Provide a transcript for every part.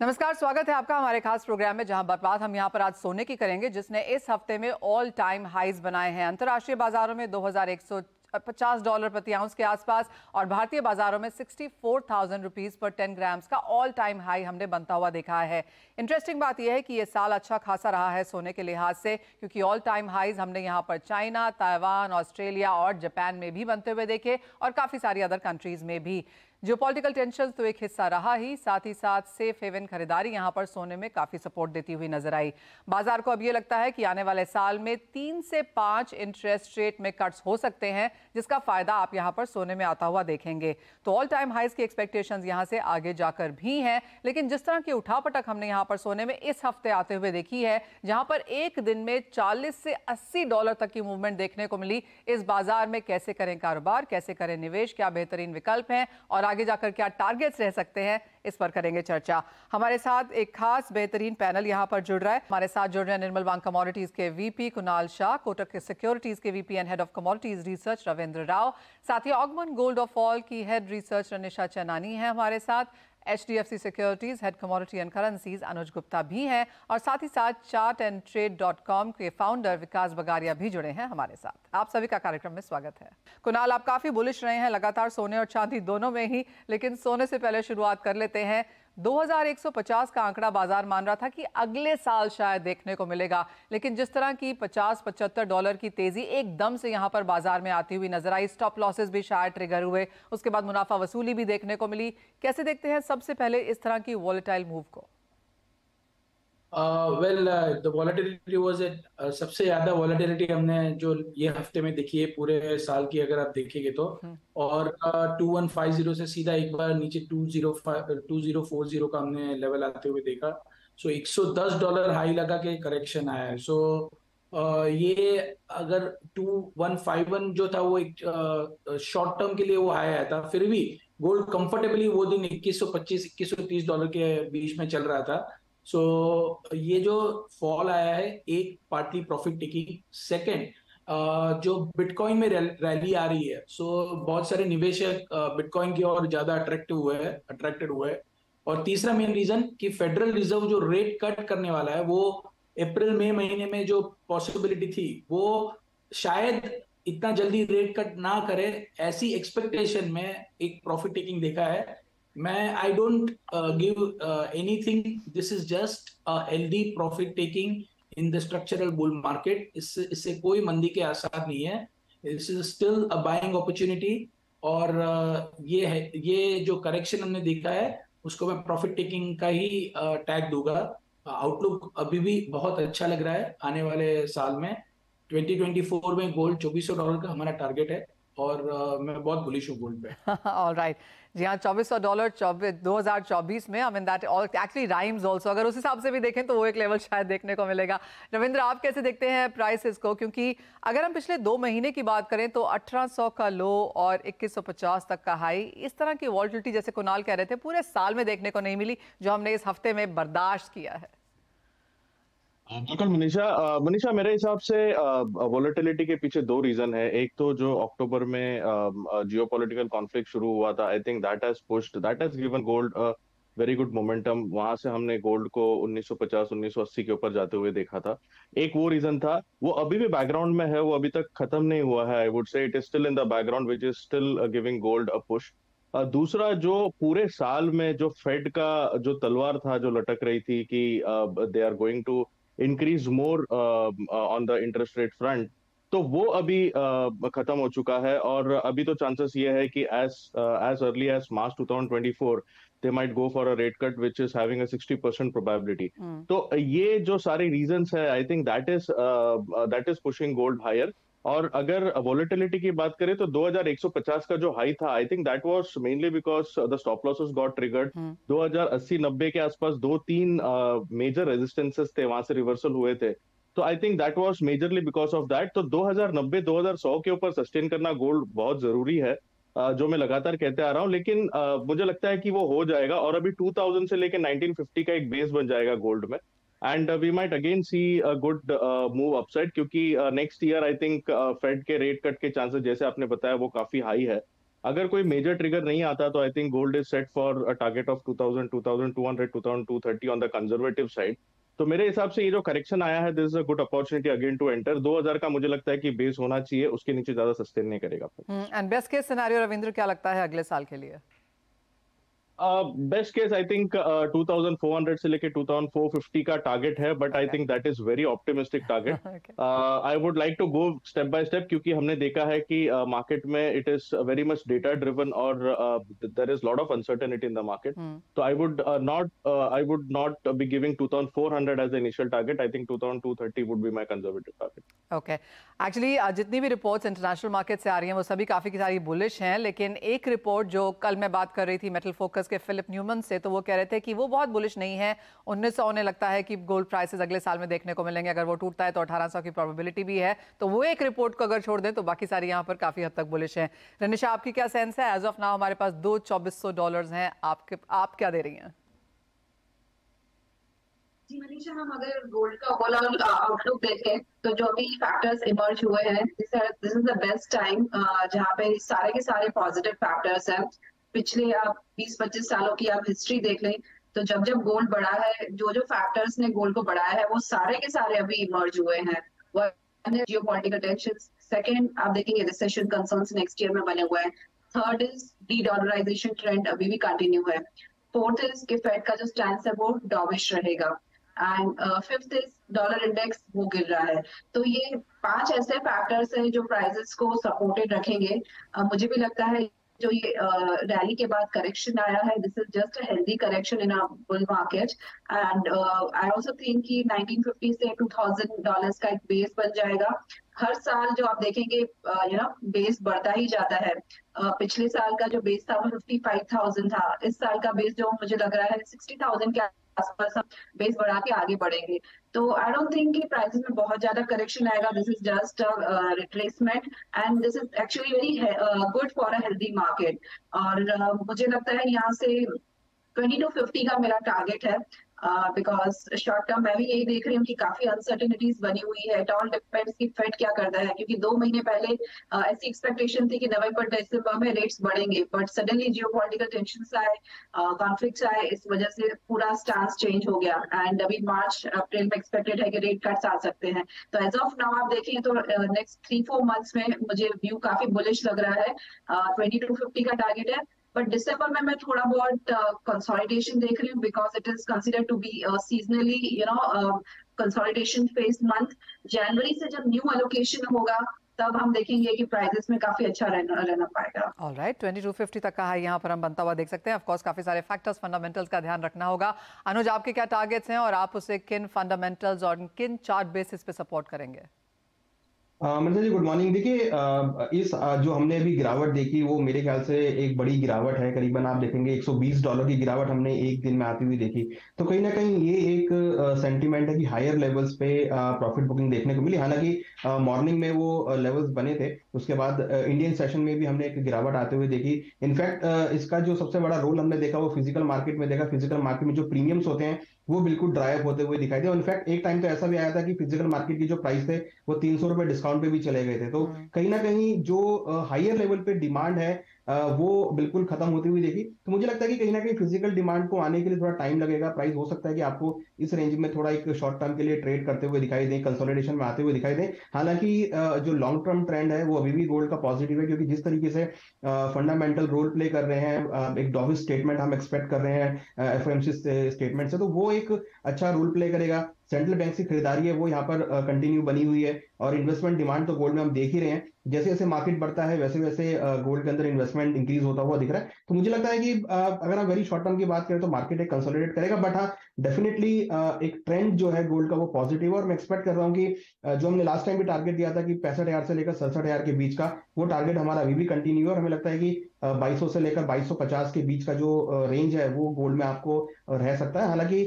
नमस्कार, स्वागत है आपका हमारे खास प्रोग्राम में, जहां बात हम यहां पर आज सोने की करेंगे, जिसने इस हफ्ते में ऑल टाइम हाईज बनाए हैं। अंतर्राष्ट्रीय बाजारों में $2150 प्रति आउंस के आसपास और भारतीय बाजारों में 64,000 रुपीज पर 10 ग्राम्स का ऑल टाइम हाई हमने बनता हुआ देखा है। इंटरेस्टिंग बात यह है कि यह साल अच्छा खासा रहा है सोने के लिहाज से, क्योंकि ऑल टाइम हाईज हमने यहां पर चाइना, ताइवान, ऑस्ट्रेलिया और जापान में भी बनते हुए देखे और काफी सारी अदर कंट्रीज में भी। जियोपॉलिटिकल टेंशन तो एक हिस्सा रहा ही, साथ ही साथ सेफ हेवन खरीदारी यहां पर सोने में काफी सपोर्ट देती हुई नजर आई। बाजार को अब ये लगता है कि आने वाले साल में 3 से 5 इंटरेस्ट रेट में कट्स हो सकते हैं, जिसका फायदा आप यहां पर सोने में आता हुआ देखेंगे। तो ऑल टाइम हाइज की एक्सपेक्टेशंस यहां से आगे जाकर भी हैं, लेकिन जिस तरह की उठापटक हमने यहां पर सोने में इस हफ्ते आते हुए देखी है, जहां पर एक दिन में $40 से $80 तक की मूवमेंट देखने को मिली, इस बाजार में कैसे करें कारोबार, कैसे करें निवेश, क्या बेहतरीन विकल्प हैं और आगे जाकर क्या टारगेट्स रह सकते हैं, इस पर करेंगे चर्चा। हमारे साथ एक खास बेहतरीन पैनल यहां पर जुड़ रहा है। हमारे साथ जुड़ रहे हैं निर्मल बांक कमोडिटीज के वीपी कुणाल शाह, कोटक सिक्योरिटीज के VP and head of commodities research Ravindra Rao, साथ ही ऑगमन गोल्ड ऑफ ऑल की हेड रिसर्च रनिशा चनानी है हमारे साथ, HDFC securities head commodity and currencies Anuj Gupta भी हैं और साथ ही साथ chartandtrade.com के फाउंडर विकास बगारिया भी जुड़े हैं हमारे साथ। आप सभी का कार्यक्रम में स्वागत है। कुणाल, आप काफी बुलिश रहे हैं लगातार सोने और चांदी दोनों में ही, लेकिन सोने से पहले शुरुआत कर लेते हैं। 2150 का आंकड़ा बाजार मान रहा था कि अगले साल शायद देखने को मिलेगा, लेकिन जिस तरह की $50-75 की तेजी एकदम से यहां पर बाजार में आती हुई नजर आई, स्टॉप लॉसेस भी शायद ट्रिगर हुए, उसके बाद मुनाफा वसूली भी देखने को मिली। कैसे देखते हैं सबसे पहले इस तरह की वॉलेटाइल मूव को? द वॉलेटिलिटी वाज एट सबसे ज्यादा वॉलेटिलिटी हमने जो ये हफ्ते में देखी है पूरे साल की, अगर आप देखेंगे तो। और 2150 से सीधा एक बार नीचे 2040 का हमने लेवल आते हुए देखा। सो $110 हाई लगा के करेक्शन आया है। सो ये अगर 2151 जो था वो एक शॉर्ट टर्म के लिए वो हाई आया था, फिर भी गोल्ड कंफर्टेबली वो दिन $2125-2130 के बीच में चल रहा था। सो ये जो फॉल आया है, एक पार्टली प्रॉफिट टेकिंग, सेकंड जो बिटकॉइन में रैली आ रही है, सो बहुत सारे निवेशक बिटकॉइन की ओर ज्यादा अट्रैक्टेड हुए हैं। और तीसरा मेन रीजन कि फेडरल रिजर्व जो रेट कट करने वाला है, वो अप्रैल मई महीने में जो पॉसिबिलिटी थी, वो शायद इतना जल्दी रेट कट ना करे, ऐसी एक्सपेक्टेशन में एक प्रॉफिट टेकिंग देखा है। मैं I don't give anything, this is just healthy profit taking in the structural bull market. इससे कोई मंदी के आसार नहीं है। This is still a buying opportunity. और ये जो करेक्शन हमने देखा है, उसको मैं प्रॉफिट टेकिंग का ही टैग दूंगा। आउटलुक अभी भी बहुत अच्छा लग रहा है आने वाले साल में। 2024 में गोल्ड $2400 का हमारा टारगेट है, और मैं बहुत बुलिश हूँ गोल्ड पे। ऑल राइट, जी हाँ, $2400 2024 में, I mean that actually rhymes also. अगर उस हिसाब से भी देखें तो वो एक लेवल शायद देखने को मिलेगा। रविंद्र, आप कैसे देखते हैं प्राइसेस को? क्योंकि अगर हम पिछले 2 महीने की बात करें तो 1800 का लो और 2150 तक का हाई, इस तरह की वॉल्टिलिटी जैसे कुणाल कह रहे थे पूरे साल में देखने को नहीं मिली, जो हमने इस हफ्ते में बर्दाश्त किया है। बिल्कुल मनीषा, मनीषा मेरे हिसाब से वोलेटिलिटी के पीछे 2 रीजन है। एक तो जो अक्टूबर में जियोपॉलिटिकल कॉन्फ्लिक्ट शुरू हुआ था, आई think that has given gold very good momentum. वहां से हमने गोल्ड को 1950 1980 के ऊपर जाते हुए देखा था। एक वो रीजन था, वो अभी भी बैकग्राउंड में है, वो अभी तक खत्म नहीं हुआ है। I would say it is still in the background which is still giving gold a push. दूसरा, जो पूरे साल में जो फेड का जो तलवार था जो लटक रही थी कि they are going to increase more on the interest rate front, तो वो अभी खत्म हो चुका है। और अभी तो चांसेस ये है कि as early as March 2024 they might go for a rate cut which is having a 60% probability. तो ये जो सारे रीजंस है, I think that is pushing gold higher. और अगर वोलेटिलिटी की बात करें तो 2150 का जो हाई था, आई think that was mainly because the stop losses got triggered. 2080-90 के आसपास 2-3 मेजर रेजिस्टेंसेस थे, वहां से रिवर्सल हुए थे। तो I think that was majorly because of that. तो 2090-2100 के ऊपर सस्टेन करना गोल्ड बहुत जरूरी है, जो मैं लगातार कहते आ रहा हूँ। लेकिन मुझे लगता है कि वो हो जाएगा, और अभी 2000 से लेकर 1950 का एक बेस बन जाएगा गोल्ड में। And we might again see a good move upside, क्योंकि next year I think Fed के रेट कट के चांसेस, जैसे आपने बताया, वो काफी हाई है। अगर कोई मेजर ट्रिगर नहीं आता तो I think gold is set for a target of 2000, 2200, 2230 on the conservative side. तो मेरे हिसाब से ये जो करेक्शन आया है, this is a good opportunity again to enter. 2000 का मुझे लगता है कि बेस होना चाहिए, उसके नीचे ज्यादा सस्टेन नहीं करेगा। And best case scenario Ravindra क्या लगता है अगले साल के लिए? बेस्ट केस आई थिंक 2400 से लेके 2450 का टारगेट है, but I think that is very optimistic target. Okay. I would like to go step by step, क्योंकि हमने देखा है कि मार्केट में it is very much data driven और there is lot of uncertainty in the market. तो I would not be giving 2400 as the initial target. I think 2230 would be my conservative target. Okay, actually जितनी भी reports international market से आ रही हैं वो सभी काफ़ी की सारी बुलिश हैं, लेकिन एक रिपोर्ट जो कल मैं बात कर रही थी मेटल फोकस के फिलिप न्यूमन से, तो वो कह रहे थे कि वो बहुत बुलिश नहीं है। 1900 उन्हें लगता है कि गोल्ड प्राइसेस अगले साल में देखने को मिलेंगे, अगर वो टूटता है तो 1800 की प्रोबेबिलिटी भी है। तो वो एक रिपोर्ट को अगर छोड़ दें तो बाकी सारी यहाँ पर काफ़ी हद तक बुलिश हैं। रनिशा, आपकी क्या सेंस है? एज ऑफ नाउ हमारे पास $2,2400 हैं, आप क्या दे रही हैं? जी मनीषा, हम अगर गोल्ड का ओवरऑल आउटलुक देखें तो जो भी फैक्टर्स इमर्ज हुए हैं, this is the best time जहाँ पे सारे के सारे पॉजिटिव फैक्टर्स हैं। पिछले आप 20-25 सालों की आप हिस्ट्री देख लें तो जब जब गोल्ड बढ़ा है, जो जो फैक्टर्स ने गोल्ड को बढ़ाया है वो सारे के सारे अभी इमर्ज हुए हैं। वन है जियोपॉलिटिकल टेंशंस, सेकंड आप देखेंगे रिसेशन कंसर्न्स नेक्स्ट ईयर में बने हुए हैं, थर्ड इज डी-डॉलराइजेशन ट्रेंड अभी भी कंटिन्यू है, फोर्थ इज कि फेड का जो स्टैंड है वो डॉविश रहेगा, and fifth is dollar index वो गिर रहा है। तो ये 5 ऐसे फैक्टर्स हैं जो प्राइसेस को सपोर्टेड रखेंगे। मुझे भी लगता है जो ये रैली के बाद करेक्शन आया है, this is just a healthy correction in a bull market, and I also think कि 1950 से $2000 का एक बेस बन जाएगा। हर साल जो आप देखेंगे बेस बढ़ता ही जाता है। पिछले साल का जो बेस था वो 55,000 था, इस साल का बेस जो मुझे लग रहा है 60,000 के आसपास हम बेस बढ़ा के आगे बढ़ेंगे। तो आई डोंट थिंक कि प्राइसेस में बहुत ज्यादा करेक्शन आएगा। This is just retracement and this is actually very good for a healthy market. और मुझे लगता है यहाँ से 2250 का मेरा टारगेट है, बिकॉज शॉर्ट टर्म मैं भी यही देख रही हूँ कि काफी अनसर्टेनिटीज बनी हुई है। इट ऑल डिपेंड्स कि फेड क्या करता है, क्योंकि 2 महीने पहले ऐसी एक्सपेक्टेशन थी कि नवंबर दिसंबर में रेट्स बढ़ेंगे, बट सडनली जियोपॉलिटिकल टेंशंस आए, कॉन्फ्लिक्ट्स आए, इस वजह से पूरा स्टांस चेंज हो गया, एंड अभी मार्च अप्रैल में एक्सपेक्टेड है कि रेट कट्स आ सकते हैं। तो एज ऑफ नाउ आप देखें तो नेक्स्ट 3-4 मंथ्स में मुझे व्यू काफी बुलिश लग रहा है। 2250 का टारगेट है, बट दिसंबर में मैं थोड़ा बहुत कंसोलिडेशन देख रही हूँ, because it is considered to be seasonally consolidation phase month. जनवरी से जब न्यू एलोकेशन होगा तब हम देखेंगे कि प्राइसेस में काफी अच्छा रहना पाएगा। ऑलराइट, 2250 तक का है यहाँ पर हम बनता हुआ देख सकते हैं। ऑफ कोर्स काफी सारे फैक्टर्स, फंडामेंटल्स का ध्यान रखना होगा। अनुज, आपके क्या टारगेट्स हैं और आप उसे किन फंडामेंटल्स और किन चार्ट बेसिस पे सपोर्ट करेंगे? Manisha ji good morning. देखिए इस जो हमने अभी गिरावट देखी वो मेरे ख्याल से एक बड़ी गिरावट है। करीबन आप देखेंगे $120 की गिरावट हमने एक दिन में आती हुई देखी। तो कहीं ना कहीं ये एक सेंटीमेंट है कि हायर लेवल्स पे प्रॉफिट बुकिंग देखने को मिली। हालांकि मॉर्निंग में वो लेवल्स बने थे, उसके बाद इंडियन सेशन में भी हमने एक गिरावट आते हुए देखी। इनफैक्ट इसका जो सबसे बड़ा रोल हमने देखा वो फिजिकल मार्केट में देखा। फिजिकल मार्केट में जो प्रीमियम्स होते हैं वो बिल्कुल ड्राई अप होते हुए दिखाई दे। इनफैक्ट एक टाइम तो ऐसा भी आया था कि फिजिकल मार्केट की जो प्राइस थे वो ₹300 डिस्काउंट पे भी चले गए थे। तो कहीं ना कहीं जो हायर लेवल पे डिमांड है वो बिल्कुल खत्म होती हुई देखी। तो मुझे लगता है कि कहीं ना कहीं फिजिकल डिमांड को आने के लिए थोड़ा टाइम लगेगा। प्राइस हो सकता है कि आपको इस रेंज में थोड़ा एक शॉर्ट टर्म के लिए ट्रेड करते हुए दिखाई दे, कंसोलिडेशन में आते हुए दिखाई दे। हालांकि जो लॉन्ग टर्म ट्रेंड है वो अभी भी गोल्ड का पॉजिटिव है, क्योंकि जिस तरीके से फंडामेंटल रोल प्ले कर रहे हैं, एक डॉविश स्टेटमेंट हम एक्सपेक्ट कर रहे हैं एफओएमसी स्टेटमेंट से, तो वो एक अच्छा रोल प्ले करेगा। सेंट्रल बैंक की खरीदारी है वो यहाँ पर कंटिन्यू बनी हुई है, और इन्वेस्टमेंट डिमांड तो गोल्ड में हम देख ही रहे हैं। जैसे जैसे मार्केट बढ़ता है वैसे वैसे गोल्ड के अंदर इन्वेस्टमेंट इंक्रीज होता हुआ दिख रहा है। तो मुझे लगता है कि अगर हम वेरी शॉर्ट टर्म की बात करें तो मार्केट एक कंसोलिडेट करेगा, बट हाँ डेफिनेटली एक ट्रेंड जो है गोल्ड का वो पॉजिटिव है। और मैं एक्सपेक्ट कर रहा हूँ कि जो हमने लास्ट टाइम भी टारगेट दिया था कि 65,000 से लेकर 67,000 के बीच का, वो टारगेट हमारा अभी भी कंटिन्यू है। और हमें लगता है कि 2200 से लेकर 2250 के बीच का जो रेंज है वो गोल्ड में आपको रह सकता है। हालांकि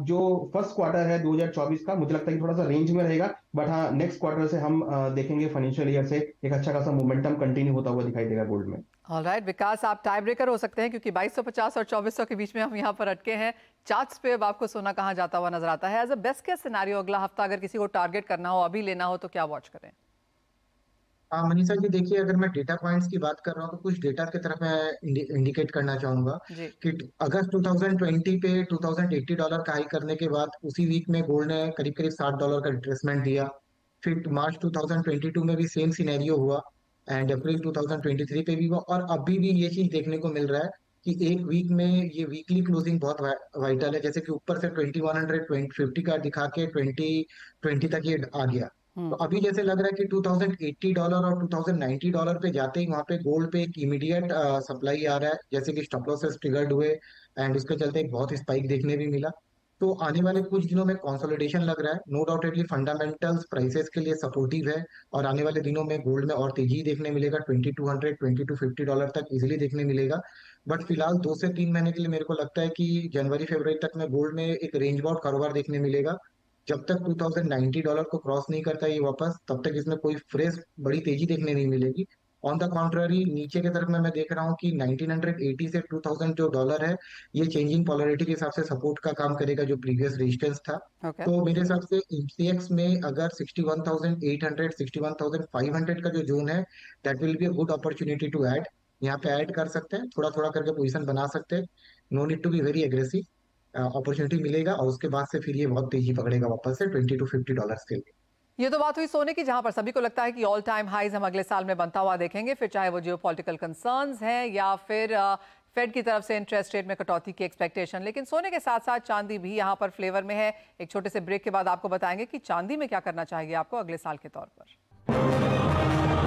जो फर्स्ट क्वार्टर है 2024 का, मुझे लगता है कि थोड़ा सा रेंज में रहेगा, बट हाँ नेक्स्ट क्वार्टर से हम देखेंगे फाइनेंशियल ईयर से एक अच्छा खासा मोमेंटम कंटिन्यू होता हुआ दिखाई देगा गोल्ड में। ऑलराइट विकास, आप टाई ब्रेकर हो सकते हैं क्योंकि 2250 और 2400 के बीच में हम यहाँ पर अटके हैं। चार्ट्स पे अब आपको सोना कहाँ जाता हुआ नजर आता है? As a best case scenario अगला हफ्ता अगर किसी को टारगेट करना हो, अभी लेना हो, तो क्या वॉच करें? हाँ मनीषा जी, देखिए अगर मैं डेटा पॉइंट्स की बात कर रहा हूँ तो कुछ डेटा की तरफ मैं इंडिकेट करना चाहूंगा जी। कि अगस्त 2020 पे $2080 का हाई करने के बाद उसी वीक में गोल्ड ने करीब करीब $60 का रिट्रेसमेंट दिया। फिर मार्च 2022 में भी सेम सिनेरियो हुआ एंड अप्रैल 2023 पे भी हुआ, और अभी भी ये चीज देखने को मिल रहा है कि एक वीक में ये वीकली क्लोजिंग बहुत वाइटल है। जैसे कि ऊपर से 2150 का दिखा के 2020 तक ये आ गया। तो अभी जैसे लग रहा है कि $2080 और $2090 पे जाते ही वहां पे गोल्ड पे एक इमीडिएट सप्लाई आ रहा है, जैसे कि स्टॉप लॉसेस ट्रिगर्ड हुए एंड उसके चलते एक बहुत स्पाइक देखने भी मिला। तो आने वाले कुछ दिनों में कंसोलिडेशन लग रहा है। नो डाउटेडली फंडामेंटल्स प्राइसेस के लिए सपोर्टिव है, और आने वाले दिनों में गोल्ड में और तेजी देखने मिलेगा। 2200 $2250 तक इजीली देखने मिलेगा। बट फिलहाल 2 से 3 महीने के लिए मेरे को लगता है कि जनवरी फरवरी तक में गोल्ड में एक रेंज बाउंड कारोबार देखने मिलेगा। जब तक $2090 को क्रॉस नहीं करता ये वापस, तब तक इसमें कोई फ्रेश बड़ी तेजी देखने नहीं मिलेगी। ऑन द कॉन्ट्ररी नीचे की तरफ में मैं देख रहा हूँ कि 1980 से 2000 जो डॉलर है, ये चेंजिंग पोलैरिटी के हिसाब से सपोर्ट का काम करेगा जो प्रीवियस रेजिस्टेंस था। ओके। तो मेरे हिसाब से एमसीएक्स में अगर 61,800 61,500 का जो जोन है, that will be a good opportunity to add. यहाँ पे ऐड कर सकते हैं, थोड़ा थोड़ा करके पोजीशन बना सकते हैं। No need to be very aggressive. Opportunity मिलेगा और उसके बाद से फिर ये बहुत तेजी पकड़ेगा वापस से $20 to $50 के लिए। ये तो बात हुई सोने की, जहां पर सभी को लगता है कि ऑल टाइम हाईज हम अगले साल में बनता हुआ देखेंगे, फिर चाहे वो जियोपॉलिटिकल कंसर्न्स हैं या फिर फेड की तरफ से इंटरेस्ट रेट में कटौती की एक्सपेक्टेशन। लेकिन सोने के साथ साथ चांदी भी यहाँ पर फ्लेवर में है। एक छोटे से ब्रेक के बाद आपको बताएंगे कि चांदी में क्या करना चाहिए आपको अगले साल के तौर पर।